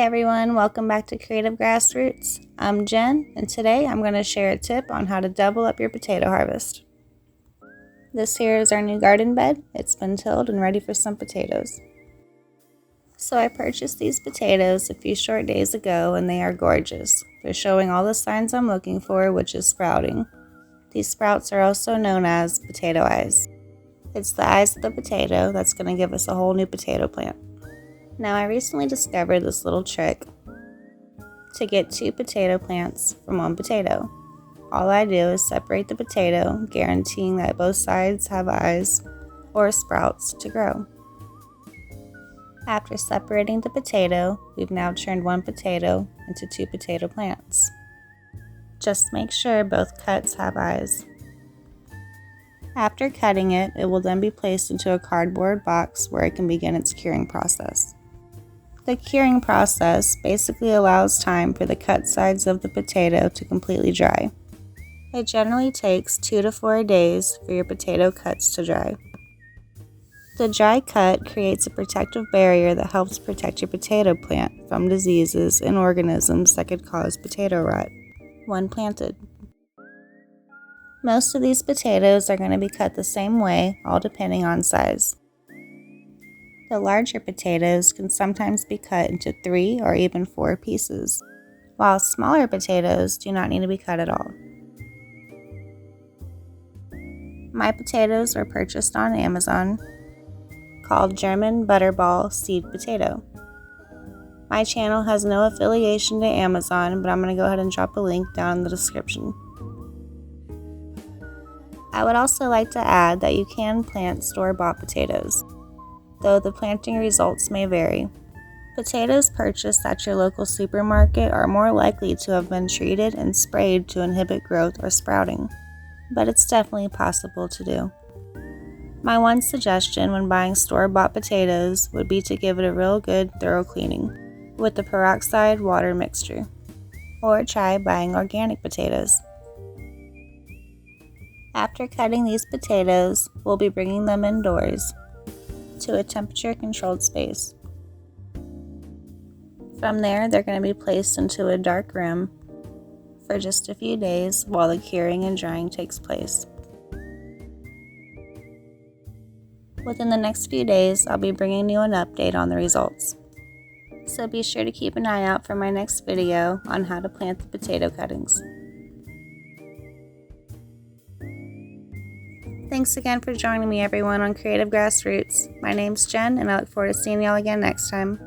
everyone, welcome back to Creative Grassroots. I'm Jen, and today I'm going to share a tip on how to double up your potato harvest. This here is our new garden bed. It's been tilled and ready for some potatoes. So I purchased these potatoes a few short days ago, and they are gorgeous. They're showing all the signs I'm looking for, which is sprouting. These sprouts are also known as potato eyes. It's the eyes of the potato that's going to give us a whole new potato plant. Now, I recently discovered this little trick to get 2 potato plants from 1 potato. All I do is separate the potato, guaranteeing that both sides have eyes or sprouts to grow. After separating the potato, we've now turned 1 potato into 2 potato plants. Just make sure both cuts have eyes. After cutting it, it will then be placed into a cardboard box where it can begin its curing process. The curing process basically allows time for the cut sides of the potato to completely dry. It generally takes 2 to 4 days for your potato cuts to dry. The dry cut creates a protective barrier that helps protect your potato plant from diseases and organisms that could cause potato rot when planted. Most of these potatoes are going to be cut the same way, all depending on size. The larger potatoes can sometimes be cut into 3 or even 4 pieces, while smaller potatoes do not need to be cut at all. My potatoes were purchased on Amazon, called German Butterball Seed Potato. My channel has no affiliation to Amazon, but I'm going to go ahead and drop a link down in the description. I would also like to add that you can plant store-bought potatoes, though the planting results may vary. Potatoes purchased at your local supermarket are more likely to have been treated and sprayed to inhibit growth or sprouting, but it's definitely possible to do. My one suggestion when buying store-bought potatoes would be to give it a real good thorough cleaning with the peroxide water mixture, or try buying organic potatoes. After cutting these potatoes, we'll be bringing them indoors to a temperature-controlled space. From there, they're going to be placed into a dark room for just a few days while the curing and drying takes place. Within the next few days, I'll be bringing you an update on the results. So be sure to keep an eye out for my next video on how to plant the potato cuttings. Thanks again for joining me, everyone, on Creative Grassroots. My name's Jen, and I look forward to seeing y'all again next time.